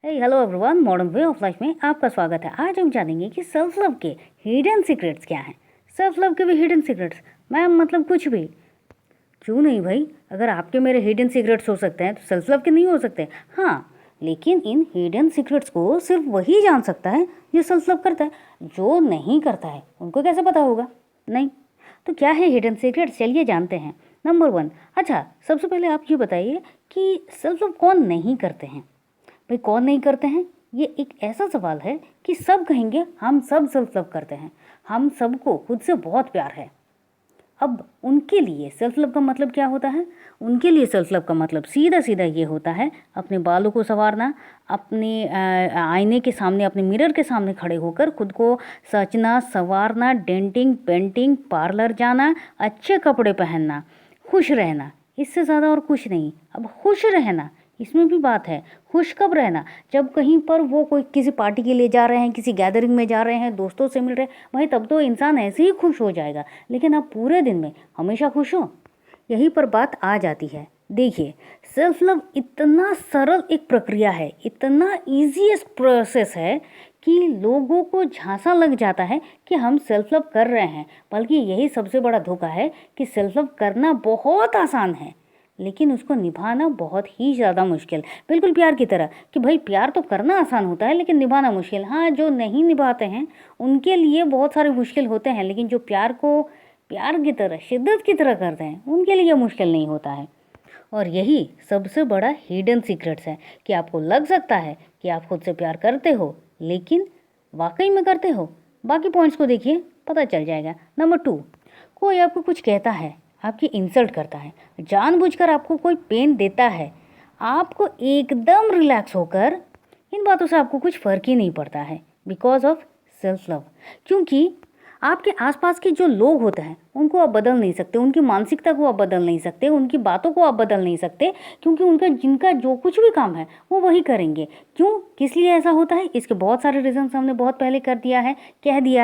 Hello everyone, modern way of life में आपका स्वागत है। आज हम जानेंगे कि सेल्फ लव के हिडन सीक्रेट्स क्या हैं। सेल्फ लव के भी हिडन सीक्रेट्स, मैम मतलब कुछ भी? क्यों नहीं भाई, अगर आपके मेरे हिडन सीक्रेट्स हो सकते हैं तो सेल्फ लव के नहीं हो सकते? हाँ, लेकिन इन हिडन सीक्रेट्स को सिर्फ वही जान सकता है जो सेल्फ लव करता है। जो नहीं करता है उनको कैसे पता होगा? नहीं तो क्या है हिडन सीक्रेट्स, चलिए जानते हैं। नंबर 1, अच्छा सबसे पहले आप ये बताइए कि सेल्फ लव कौन नहीं करते हैं? भाई कौन नहीं करते हैं, ये एक ऐसा सवाल है कि सब कहेंगे हम सब सेल्फ लव करते हैं, हम सबको खुद से बहुत प्यार है। अब उनके लिए सेल्फ लव का मतलब क्या होता है? उनके लिए सेल्फ लव का मतलब सीधा सीधा ये होता है अपने बालों को संवारना, अपने आईने के सामने, अपने मिरर के सामने खड़े होकर खुद को सचना, संवारना, डेंटिंग, पेंटिंग, पार्लर जाना, अच्छे कपड़े पहनना, खुश रहना, इससे ज़्यादा और कुछ नहीं। अब खुश रहना, इसमें भी बात है। खुश कब रहना? जब कहीं पर वो कोई किसी पार्टी के लिए जा रहे हैं, किसी गैदरिंग में जा रहे हैं, दोस्तों से मिल रहे हैं, वहीं तब तो इंसान ऐसे ही खुश हो जाएगा। लेकिन अब पूरे दिन में हमेशा खुश हो, यहीं पर बात आ जाती है। देखिए, सेल्फ लव इतना सरल एक प्रक्रिया है, इतना ईजीएस्ट प्रोसेस है कि लोगों को झांसा लग जाता है कि हम सेल्फ लव कर रहे हैं। बल्कि यही सबसे बड़ा धोखा है कि सेल्फ लव करना बहुत आसान है लेकिन उसको निभाना बहुत ही ज़्यादा मुश्किल। बिल्कुल प्यार की तरह कि भाई प्यार तो करना आसान होता है लेकिन निभाना मुश्किल। हाँ, जो नहीं निभाते हैं उनके लिए बहुत सारे मुश्किल होते हैं, लेकिन जो प्यार को प्यार की तरह, शिद्दत की तरह करते हैं, उनके लिए मुश्किल नहीं होता है। और यही सबसे बड़ा हिडन सीक्रेट्स है कि आपको लग सकता है कि आप खुद से प्यार करते हो, लेकिन वाकई में करते हो? बाकी पॉइंट्स को देखिए, पता चल जाएगा। नंबर 2, कोई आपको कुछ कहता है, आपकी इंसल्ट करता है, जानबूझकर आपको कोई पेन देता है, आपको एकदम रिलैक्स होकर इन बातों से आपको कुछ फ़र्क ही नहीं पड़ता है बिकॉज ऑफ सेल्फ लव। क्योंकि आपके आसपास के जो लोग होते हैं उनको आप बदल नहीं सकते, उनकी मानसिकता को आप बदल नहीं सकते, उनकी बातों को आप बदल नहीं सकते, क्योंकि उनका जिनका जो कुछ भी काम है वो वही करेंगे। क्यों, किस लिए ऐसा होता है? इसके बहुत सारे रीजंस हमने बहुत पहले कह दिया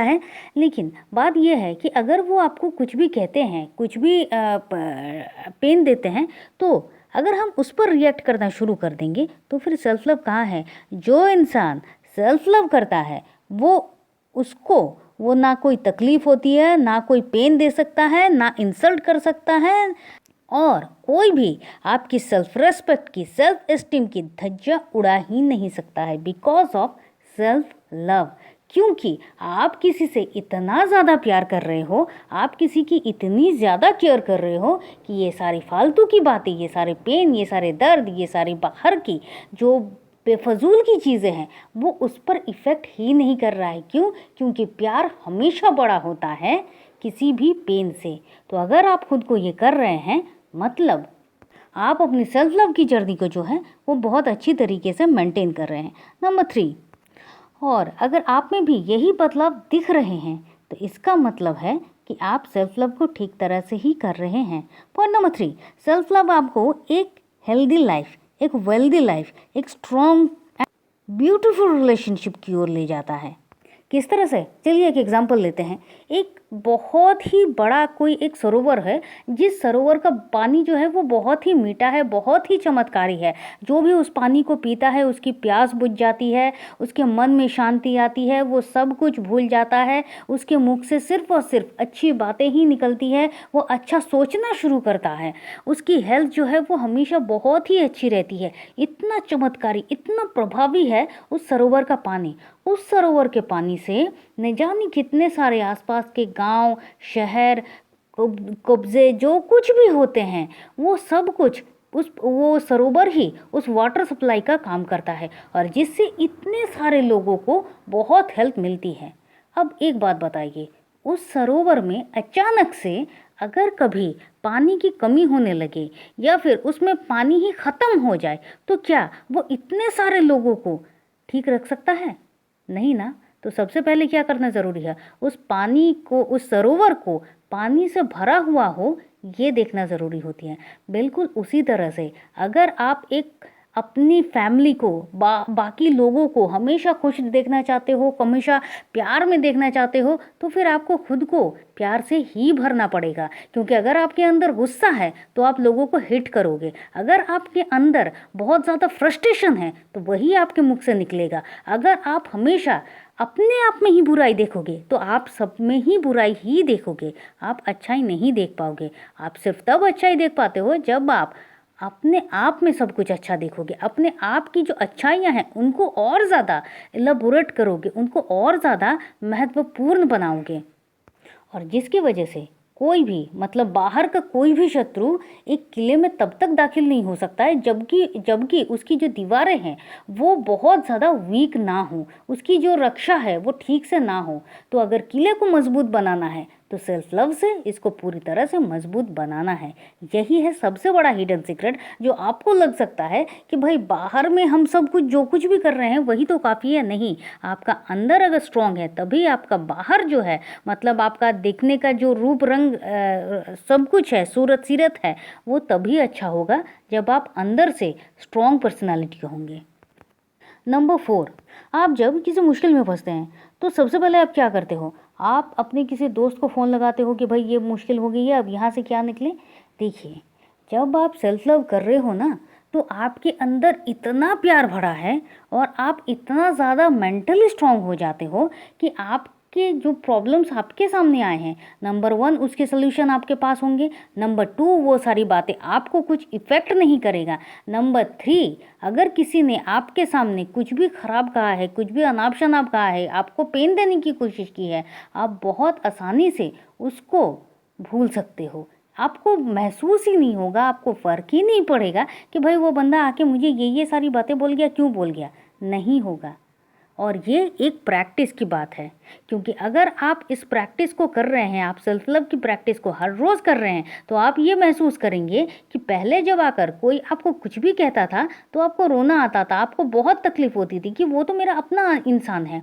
है। लेकिन बात यह है कि अगर वो आपको कुछ भी कहते हैं, कुछ भी पेन देते हैं, तो अगर हम उस पर रिएक्ट करना शुरू कर देंगे तो फिर सेल्फ लव कहाँ है? जो इंसान सेल्फ लव करता है वो ना कोई तकलीफ होती है, ना कोई पेन दे सकता है, ना इंसल्ट कर सकता है, और कोई भी आपकी सेल्फ रेस्पेक्ट की, सेल्फ एस्टीम की धज्जियां उड़ा ही नहीं सकता है बिकॉज ऑफ सेल्फ लव। क्योंकि आप किसी से इतना ज़्यादा प्यार कर रहे हो, आप किसी की इतनी ज़्यादा केयर कर रहे हो कि ये सारी फालतू की बातें, ये सारे पेन, ये सारे दर्द, ये सारी बाहर की जो बेफजूल की चीज़ें हैं वो उस पर इफ़ेक्ट ही नहीं कर रहा है। क्यों? क्योंकि प्यार हमेशा बड़ा होता है किसी भी पेन से। तो अगर आप खुद को ये कर रहे हैं, मतलब आप अपनी सेल्फ लव की जर्नी को जो है वो बहुत अच्छी तरीके से मेंटेन कर रहे हैं। नंबर 3, और अगर आप में भी यही बदलाव दिख रहे हैं तो इसका मतलब है कि आप सेल्फ लव को ठीक तरह से ही कर रहे हैं। पॉइंट नंबर 3, सेल्फ लव आपको एक हेल्दी लाइफ, एक वेल्दी लाइफ, एक स्ट्रॉन्ग एंड ब्यूटीफुल रिलेशनशिप की ओर ले जाता है। किस तरह से? चलिए एक एग्जांपल लेते हैं। एक बहुत ही बड़ा कोई एक सरोवर है, जिस सरोवर का पानी जो है वो बहुत ही मीठा है, बहुत ही चमत्कारी है। जो भी उस पानी को पीता है उसकी प्यास बुझ जाती है, उसके मन में शांति आती है, वो सब कुछ भूल जाता है, उसके मुख से सिर्फ और सिर्फ अच्छी बातें ही निकलती है, वो अच्छा सोचना शुरू करता है, उसकी हेल्थ जो है वो हमेशा बहुत ही अच्छी रहती है। इतना चमत्कारी, इतना प्रभावी है उस सरोवर का पानी। उस सरोवर के पानी से न जाने कितने सारे आसपास के गांव, शहर, कब्जे जो कुछ भी होते हैं वो सब कुछ वो सरोवर ही उस वाटर सप्लाई का काम करता है, और जिससे इतने सारे लोगों को बहुत हेल्प मिलती है। अब एक बात बताइए, उस सरोवर में अचानक से अगर कभी पानी की कमी होने लगे या फिर उसमें पानी ही ख़त्म हो जाए तो क्या वो इतने सारे लोगों को ठीक रख सकता है? नहीं ना। तो सबसे पहले क्या करना ज़रूरी है? उस पानी को, उस सरोवर को पानी से भरा हुआ हो ये देखना ज़रूरी होती है। बिल्कुल उसी तरह से अगर आप एक अपनी फैमिली को, बाकी लोगों को हमेशा खुश देखना चाहते हो, हमेशा प्यार में देखना चाहते हो, तो फिर आपको खुद को प्यार से ही भरना पड़ेगा। क्योंकि अगर आपके अंदर गुस्सा है तो आप लोगों को हिट करोगे, अगर आपके अंदर बहुत ज़्यादा फ्रस्ट्रेशन है तो वही आपके मुख से निकलेगा। अगर आप हमेशा अपने आप में ही बुराई देखोगे तो आप सब में ही बुराई ही देखोगे, आप अच्छाई नहीं देख पाओगे। आप सिर्फ तब अच्छाई देख पाते हो जब आप अपने आप में सब कुछ अच्छा देखोगे, अपने आप की जो अच्छाइयाँ हैं उनको और ज़्यादा इलाबोरेट करोगे, उनको और ज़्यादा महत्वपूर्ण बनाओगे। और जिसकी वजह से कोई भी, मतलब बाहर का कोई भी शत्रु एक किले में तब तक दाखिल नहीं हो सकता है जबकि उसकी जो दीवारें हैं वो बहुत ज़्यादा वीक ना हो, उसकी जो रक्षा है वो ठीक से ना हो। तो अगर किले को मजबूत बनाना है तो सेल्फ लव से इसको पूरी तरह से मजबूत बनाना है। यही है सबसे बड़ा हिडन सीक्रेट। जो आपको लग सकता है कि भाई बाहर में हम सब कुछ जो कुछ भी कर रहे हैं वही तो काफ़ी है, नहीं, आपका अंदर अगर स्ट्रांग है तभी आपका बाहर जो है, मतलब आपका देखने का जो रूप रंग सब कुछ है, सूरत सीरत है, वो तभी अच्छा होगा जब आप अंदर से स्ट्रांग पर्सनालिटी होंगे। नंबर 4, आप जब किसी मुश्किल में फंसते हैं तो सबसे पहले आप क्या करते हो? आप अपने किसी दोस्त को फ़ोन लगाते हो कि भाई ये मुश्किल हो गई है, अब यहाँ से क्या निकले। देखिए, जब आप सेल्फ लव कर रहे हो ना तो आपके अंदर इतना प्यार भरा है और आप इतना ज़्यादा मेंटली स्ट्रांग हो जाते हो कि आपके जो प्रॉब्लम्स आपके सामने आए हैं, नंबर 1 उसके सोल्यूशन आपके पास होंगे, नंबर 2 वो सारी बातें आपको कुछ इफ़ेक्ट नहीं करेगा, नंबर 3 अगर किसी ने आपके सामने कुछ भी ख़राब कहा है, कुछ भी अनाप शनाप कहा है, आपको पेन देने की कोशिश की है, आप बहुत आसानी से उसको भूल सकते हो। आपको महसूस ही नहीं होगा, आपको फ़र्क ही नहीं पड़ेगा कि भाई वो बंदा आके मुझे ये सारी बातें बोल गया, क्यों बोल गया, नहीं होगा। और ये एक प्रैक्टिस की बात है, क्योंकि अगर आप इस प्रैक्टिस को कर रहे हैं, आप सेल्फ लव की प्रैक्टिस को हर रोज़ कर रहे हैं, तो आप ये महसूस करेंगे कि पहले जब आकर कोई आपको कुछ भी कहता था तो आपको रोना आता था, आपको बहुत तकलीफ़ होती थी कि वो तो मेरा अपना इंसान है,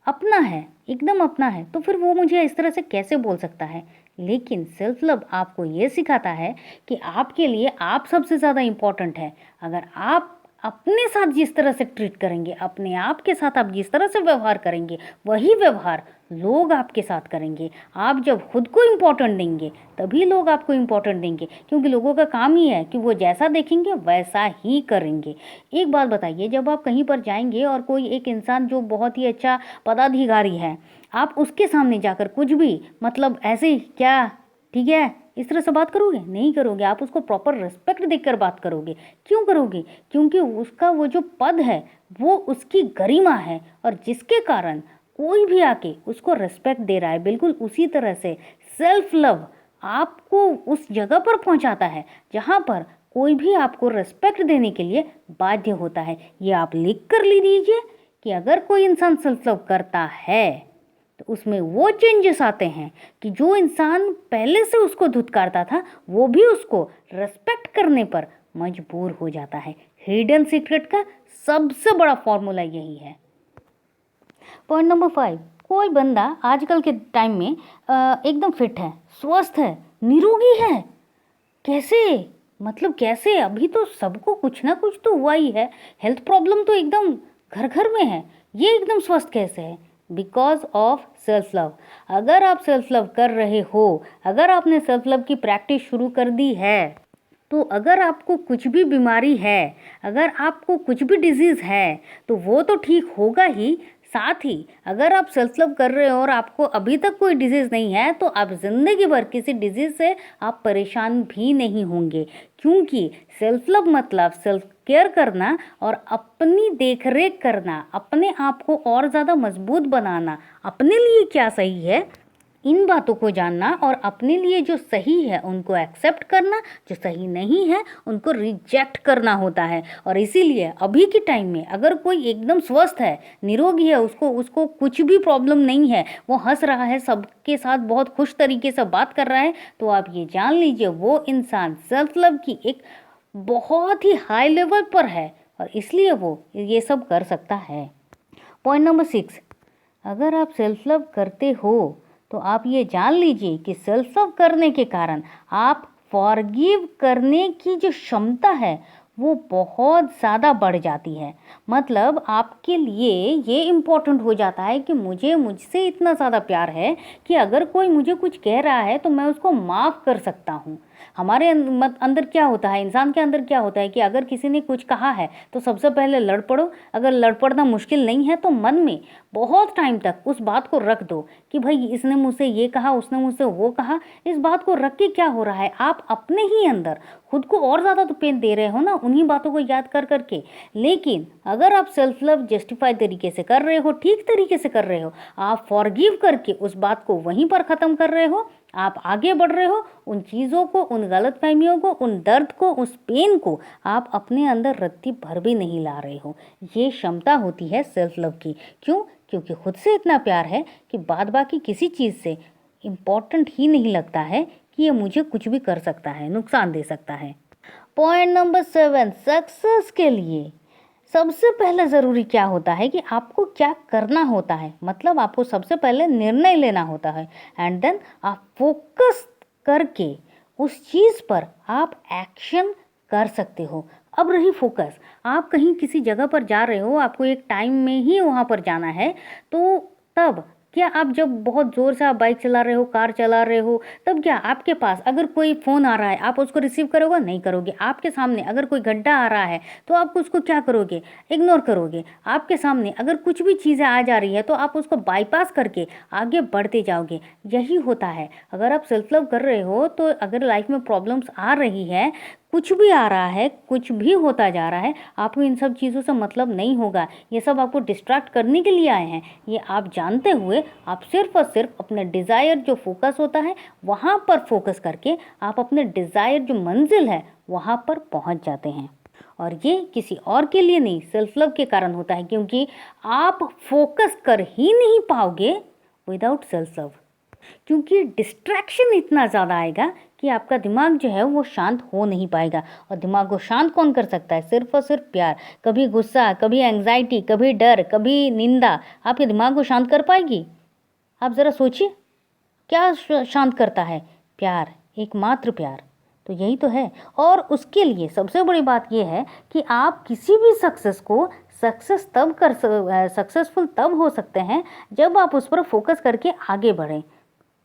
अपना है, एकदम अपना है, तो फिर वो मुझे इस तरह से कैसे बोल सकता है। लेकिन सेल्फ लव आपको ये सिखाता है कि आपके लिए आप सबसे ज़्यादा इम्पॉर्टेंट है। अगर आप अपने साथ जिस तरह से ट्रीट करेंगे, अपने आप के साथ आप जिस तरह से व्यवहार करेंगे, वही व्यवहार लोग आपके साथ करेंगे। आप जब खुद को इम्पोर्टेंट देंगे तभी लोग आपको इम्पोर्टेंट देंगे, क्योंकि लोगों का काम ही है कि वो जैसा देखेंगे वैसा ही करेंगे। एक बात बताइए, जब आप कहीं पर जाएंगे और कोई एक इंसान जो बहुत ही अच्छा पदाधिकारी है, आप उसके सामने जाकर कुछ भी, मतलब ऐसे ही क्या ठीक है इस तरह से बात करोगे? नहीं करोगे। आप उसको प्रॉपर रिस्पेक्ट देकर बात करोगे। क्यों करोगे? क्योंकि उसका वो जो पद है वो उसकी गरिमा है, और जिसके कारण कोई भी आके उसको रिस्पेक्ट दे रहा है। बिल्कुल उसी तरह से सेल्फ लव आपको उस जगह पर पहुंचाता है जहां पर कोई भी आपको रिस्पेक्ट देने के लिए बाध्य होता है। ये आप लिख कर लीजिए कि अगर कोई इंसान सेल्फ लव करता है तो उसमें वो चेंजेस आते हैं कि जो इंसान पहले से उसको धुतकारता था वो भी उसको रेस्पेक्ट करने पर मजबूर हो जाता है। हिडन सीक्रेट का सबसे बड़ा फॉर्मूला यही है। पॉइंट नंबर 5, कोई बंदा आजकल के टाइम में एकदम फिट है, स्वस्थ है, निरोगी है। कैसे? मतलब कैसे? अभी तो सबको कुछ ना कुछ तो हुआ ही है, हेल्थ प्रॉब्लम तो एकदम घर घर में है, ये एकदम स्वस्थ कैसे है? Because of self love. अगर आप सेल्फ लव कर रहे हो, अगर आपने सेल्फ लव की प्रैक्टिस शुरू कर दी है, तो अगर आपको कुछ भी बीमारी है, अगर आपको कुछ भी डिजीज़ है तो वो तो ठीक होगा ही। साथ ही अगर आप सेल्फ लव कर रहे हो और आपको अभी तक कोई डिजीज़ नहीं है तो आप ज़िंदगी भर किसी डिजीज़ से आप परेशान भी नहीं होंगे, क्योंकि सेल्फ लव मतलब सेल्फ केयर करना और अपनी देखरेख करना, अपने आप को और ज़्यादा मजबूत बनाना, अपने लिए क्या सही है इन बातों को जानना और अपने लिए जो सही है उनको एक्सेप्ट करना, जो सही नहीं है उनको रिजेक्ट करना होता है। और इसीलिए अभी के टाइम में अगर कोई एकदम स्वस्थ है, निरोगी है, उसको कुछ भी प्रॉब्लम नहीं है, वो हंस रहा है, सबके साथ बहुत खुश तरीके से बात कर रहा है, तो आप ये जान लीजिए वो इंसान सेल्फ लव की एक बहुत ही हाई लेवल पर है और इसलिए वो ये सब कर सकता है। पॉइंट नंबर 6, अगर आप सेल्फ लव करते हो तो आप ये जान लीजिए कि सेल्फ लव करने के कारण आप फॉरगिव करने की जो क्षमता है वो बहुत ज़्यादा बढ़ जाती है। मतलब आपके लिए ये इम्पोर्टेंट हो जाता है कि मुझे मुझसे इतना ज़्यादा प्यार है कि अगर कोई मुझे कुछ कह रहा है तो मैं उसको माफ़ कर सकता हूँ। हमारे अंदर क्या होता है, इंसान के अंदर क्या होता है कि अगर किसी ने कुछ कहा है तो सबसे पहले लड़ पड़ो। अगर लड़ पड़ना मुश्किल नहीं है तो मन में बहुत टाइम तक उस बात को रख दो कि भाई इसने मुझसे ये कहा, उसने मुझसे वो कहा। इस बात को रख के क्या हो रहा है, आप अपने ही अंदर खुद को और ज़्यादा तो पेन दे रहे हो ना उन्हीं बातों को याद कर करके। लेकिन अगर आप सेल्फ लव जस्टिफाइड तरीके से कर रहे हो, ठीक तरीके से कर रहे हो, आप फॉरगिव करके उस बात को वहीं पर ख़त्म कर रहे हो, आप आगे बढ़ रहे हो, उन चीज़ों को, उन गलतफहमियों को, उन दर्द को, उस पेन को आप अपने अंदर रत्ती भर भी नहीं ला रहे हो। ये क्षमता होती है सेल्फ लव की। क्यों? क्योंकि खुद से इतना प्यार है कि बाद बाकी किसी चीज़ से इम्पॉर्टेंट ही नहीं लगता है कि ये मुझे कुछ भी कर सकता है, नुकसान दे सकता है। पॉइंट नंबर 7, सक्सेस के लिए सबसे पहले ज़रूरी क्या होता है कि आपको क्या करना होता है। मतलब आपको सबसे पहले निर्णय लेना होता है एंड देन आप फोकस करके उस चीज़ पर आप एक्शन कर सकते हो। अब रही फोकस, आप कहीं किसी जगह पर जा रहे हो, आपको एक टाइम में ही वहाँ पर जाना है, तो तब क्या आप जब बहुत ज़ोर से आप बाइक चला रहे हो, कार चला रहे हो, तब क्या आपके पास अगर कोई फ़ोन आ रहा है आप उसको रिसीव करोगे? नहीं करोगे। आपके सामने अगर कोई गड्ढा आ रहा है तो आप उसको क्या करोगे? इग्नोर करोगे। आपके सामने अगर कुछ भी चीज़ें आ जा रही है तो आप उसको बाईपास करके आगे बढ़ते जाओगे। यही होता है अगर आप सेल्फ लव कर रहे हो तो अगर लाइफ में प्रॉब्लम्स आ रही है, कुछ भी आ रहा है, कुछ भी होता जा रहा है, आपको इन सब चीज़ों से मतलब नहीं होगा। ये सब आपको डिस्ट्रैक्ट करने के लिए आए हैं। ये आप जानते हुए आप सिर्फ और सिर्फ अपने डिज़ायर जो फोकस होता है वहाँ पर फोकस करके आप अपने डिज़ायर जो मंजिल है वहाँ पर पहुँच जाते हैं। और ये किसी और के लिए नहीं, सेल्फ लव के कारण होता है, क्योंकि आप फोकस कर ही नहीं पाओगे विदाउट सेल्फ लव। क्योंकि डिस्ट्रैक्शन इतना ज़्यादा आएगा कि आपका दिमाग जो है वो शांत हो नहीं पाएगा। और दिमाग को शांत कौन कर सकता है? सिर्फ और सिर्फ प्यार। कभी गुस्सा, कभी एंग्जाइटी, कभी डर, कभी निंदा आपके दिमाग को शांत कर पाएगी? आप ज़रा सोचिए, क्या शांत करता है? प्यार, एकमात्र प्यार। तो यही तो है। और उसके लिए सबसे बड़ी बात यह है कि आप किसी भी सक्सेस को सक्सेसफुल तब हो सकते हैं जब आप उस पर फोकस करके आगे बढ़ें।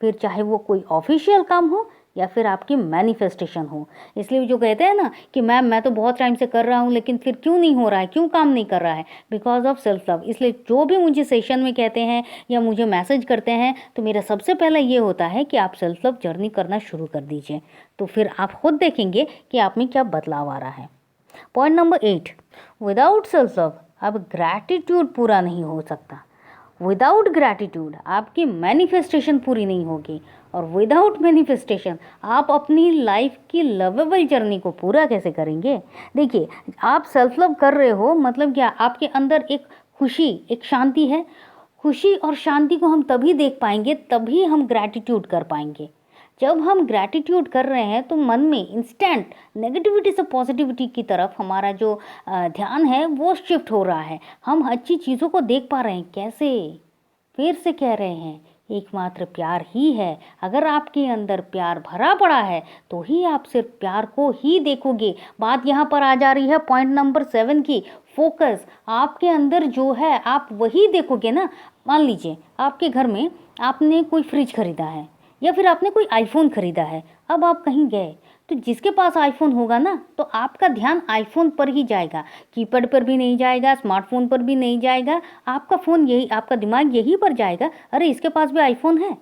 फिर चाहे वो कोई ऑफिशियल काम हो या फिर आपकी मैनिफेस्टेशन हो। इसलिए जो कहते हैं ना कि मैं तो बहुत टाइम से कर रहा हूँ लेकिन फिर क्यों नहीं हो रहा है, क्यों काम नहीं कर रहा है? Because of self love. इसलिए जो भी मुझे सेशन में कहते हैं या मुझे मैसेज करते हैं तो मेरा सबसे पहला ये होता है कि आप सेल्फ लव जर्नी करना शुरू कर दीजिए, तो फिर आप खुद देखेंगे कि आप में क्या बदलाव आ रहा है। Point number 8, without self love अब ग्रैटिट्यूड पूरा नहीं हो सकता। विदाउट ग्रैटिट्यूड आपकी मैनिफेस्टेशन पूरी नहीं होगी, और विदाउट मैनिफेस्टेशन आप अपनी लाइफ की लवेबल जर्नी को पूरा कैसे करेंगे? देखिए, आप सेल्फ लव कर रहे हो मतलब क्या? आपके अंदर एक खुशी, एक शांति है। खुशी और शांति को हम तभी देख पाएंगे, तभी हम ग्रैटिट्यूड कर पाएंगे। जब हम ग्रैटिट्यूड कर रहे हैं तो मन में इंस्टेंट नेगेटिविटी से पॉजिटिविटी की तरफ हमारा जो ध्यान है वो शिफ्ट हो रहा है। हम अच्छी चीज़ों को देख पा रहे हैं। कैसे? फिर से कह रहे हैं, एकमात्र प्यार ही है। अगर आपके अंदर प्यार भरा पड़ा है तो ही आप सिर्फ प्यार को ही देखोगे। बात यहाँ पर आ जा रही है पॉइंट नंबर 7 की, फोकस। आपके अंदर जो है आप वही देखोगे ना। मान लीजिए आपके घर में आपने कोई फ्रिज खरीदा है या फिर आपने कोई आईफोन खरीदा है। अब आप कहीं गए तो जिसके पास आईफोन होगा ना तो आपका ध्यान आईफोन पर ही जाएगा, कीपैड पर भी नहीं जाएगा, स्मार्टफोन पर भी नहीं जाएगा। आपका फ़ोन यही, आपका दिमाग यही पर जाएगा, अरे इसके पास भी आईफोन है।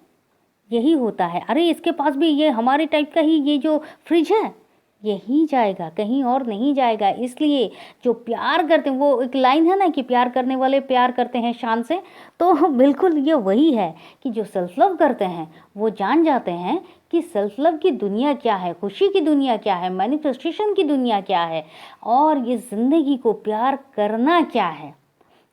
यही होता है, अरे इसके पास भी ये हमारे टाइप का ही ये जो फ्रिज है, यही जाएगा, कहीं और नहीं जाएगा। इसलिए जो प्यार करते हैं, वो एक लाइन है ना कि प्यार करने वाले प्यार करते हैं शान से, तो बिल्कुल ये वही है कि जो सेल्फ लव करते हैं वो जान जाते हैं कि सेल्फ लव की दुनिया क्या है, खुशी की दुनिया क्या है, मैनिफेस्टेशन की दुनिया क्या है, और ये ज़िंदगी को प्यार करना क्या है।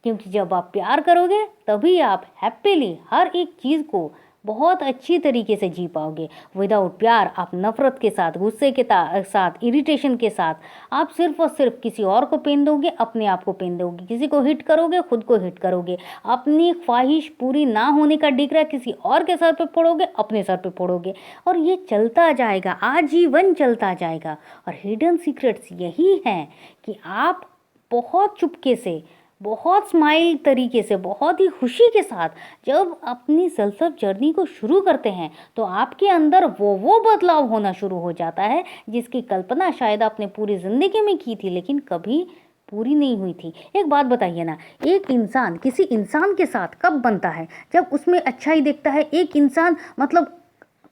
क्योंकि जब आप प्यार करोगे तभी आप हैप्पीली हर एक चीज़ को बहुत अच्छी तरीके से जी पाओगे। विदाउट प्यार आप नफ़रत के साथ, गुस्से के साथ, इरिटेशन के साथ आप सिर्फ और सिर्फ किसी और को पेन दोगे, अपने आप को पेन दोगे। किसी को हिट करोगे, खुद को हिट करोगे। अपनी ख्वाहिश पूरी ना होने का डिगरा किसी और के सर पे फोड़ोगे, अपने सर पे फोड़ोगे, और ये चलता जाएगा, आजीवन चलता जाएगा। और हिडन सीक्रेट्स यही हैं कि आप बहुत चुपके से, बहुत स्माइल तरीके से, बहुत ही खुशी के साथ जब अपनी सेल्फ लव जर्नी को शुरू करते हैं तो आपके अंदर वो बदलाव होना शुरू हो जाता है जिसकी कल्पना शायद आपने पूरी ज़िंदगी में की थी लेकिन कभी पूरी नहीं हुई थी। एक बात बताइए ना, एक इंसान किसी इंसान के साथ कब बनता है? जब उसमें अच्छाई देखता है। एक इंसान मतलब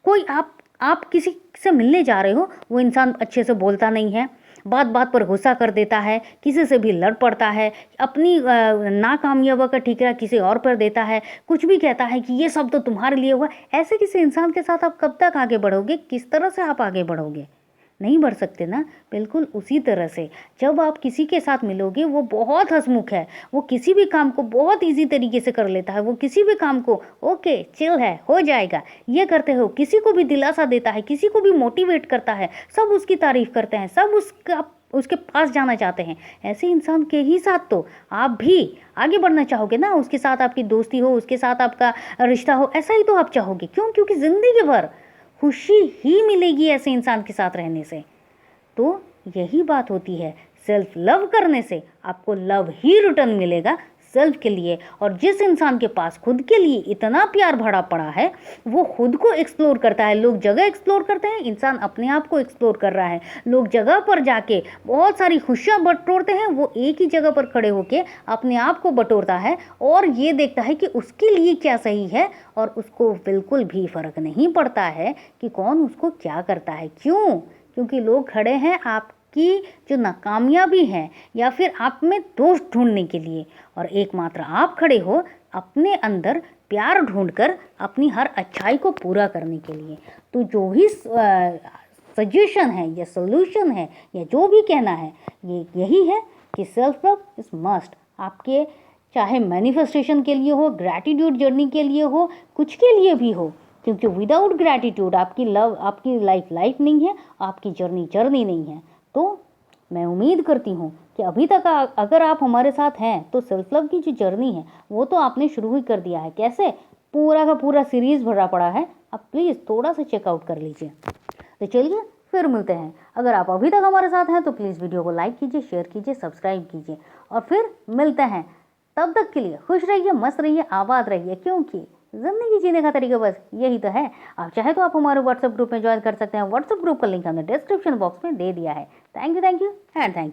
कोई आप किसी से मिलने जा रहे हो, वो इंसान अच्छे से बोलता नहीं है, बात बात पर गुस्सा कर देता है, किसी से भी लड़ पड़ता है, अपनी नाकामयाबी का ठीकरा किसी और पर देता है, कुछ भी कहता है कि ये सब तो तुम्हारे लिए हुआ। ऐसे किसी इंसान के साथ आप कब तक आगे बढ़ोगे? किस तरह से आप आगे बढ़ोगे? नहीं बढ़ सकते ना। बिल्कुल उसी तरह से जब आप किसी के साथ मिलोगे, वो बहुत हंसमुख है, वो किसी भी काम को बहुत इजी तरीके से कर लेता है, वो किसी भी काम को ओके चिल है, हो जाएगा, ये करते हो, किसी को भी दिलासा देता है, किसी को भी मोटिवेट करता है, सब उसकी तारीफ करते हैं, सब उसके पास जाना चाहते हैं। ऐसे इंसान के ही साथ तो आप भी आगे बढ़ना चाहोगे ना। उसके साथ आपकी दोस्ती हो, उसके साथ आपका रिश्ता हो, ऐसा ही तो आप चाहोगे। क्यों? क्योंकि ज़िंदगी भर खुशी ही मिलेगी ऐसे इंसान के साथ रहने से। तो यही बात होती है, सेल्फ लव करने से आपको लव ही रिटर्न मिलेगा सेल्फ के लिए। और जिस इंसान के पास खुद के लिए इतना प्यार भरा पड़ा है, वो खुद को एक्सप्लोर करता है। लोग जगह एक्सप्लोर करते हैं, इंसान अपने आप को एक्सप्लोर कर रहा है। लोग जगह पर जाके बहुत सारी खुशियाँ बटोरते हैं, वो एक ही जगह पर खड़े होके अपने आप को बटोरता है और ये देखता है कि उसके लिए क्या सही है, और उसको बिल्कुल भी फ़र्क नहीं पड़ता है कि कौन उसको क्या करता है। क्यों? क्योंकि लोग खड़े हैं आपकी जो नाकामयाबी है या फिर आप में दोष ढूंढने के लिए, और एकमात्र आप खड़े हो अपने अंदर प्यार ढूंढकर अपनी हर अच्छाई को पूरा करने के लिए। तो जो ही सजेशन है या सोल्यूशन है या जो भी कहना है, ये यही है कि सेल्फ लव इज़ मस्ट। आपके चाहे मैनिफेस्टेशन के लिए हो, ग्रैटिट्यूड जर्नी के लिए हो, कुछ के लिए भी हो, क्योंकि विदाउट ग्रैटिट्यूड आपकी लाइफ नहीं है, आपकी जर्नी नहीं है। तो मैं उम्मीद करती हूँ कि अभी तक अगर आप हमारे साथ हैं तो सेल्फ लव की जो जर्नी है वो तो आपने शुरू ही कर दिया है। कैसे? पूरा का पूरा सीरीज़ भरा पड़ा है, अब प्लीज़ थोड़ा सा चेकआउट कर लीजिए। तो चलिए फिर मिलते हैं। अगर आप अभी तक हमारे साथ हैं तो प्लीज़ वीडियो को लाइक कीजिए, शेयर कीजिए, सब्सक्राइब कीजिए, और फिर मिलते हैं। तब तक के लिए खुश रहिए, मस्त रहिए, आबाद रहिए, क्योंकि ज़िंदगी जीने का तरीका बस यही तो है। आप चाहे तो आप हमारे व्हाट्सएप ग्रुप में ज्वाइन कर सकते हैं। व्हाट्सएप ग्रुप का लिंक हमने डिस्क्रिप्शन बॉक्स में दे दिया है। Thank you and thank you.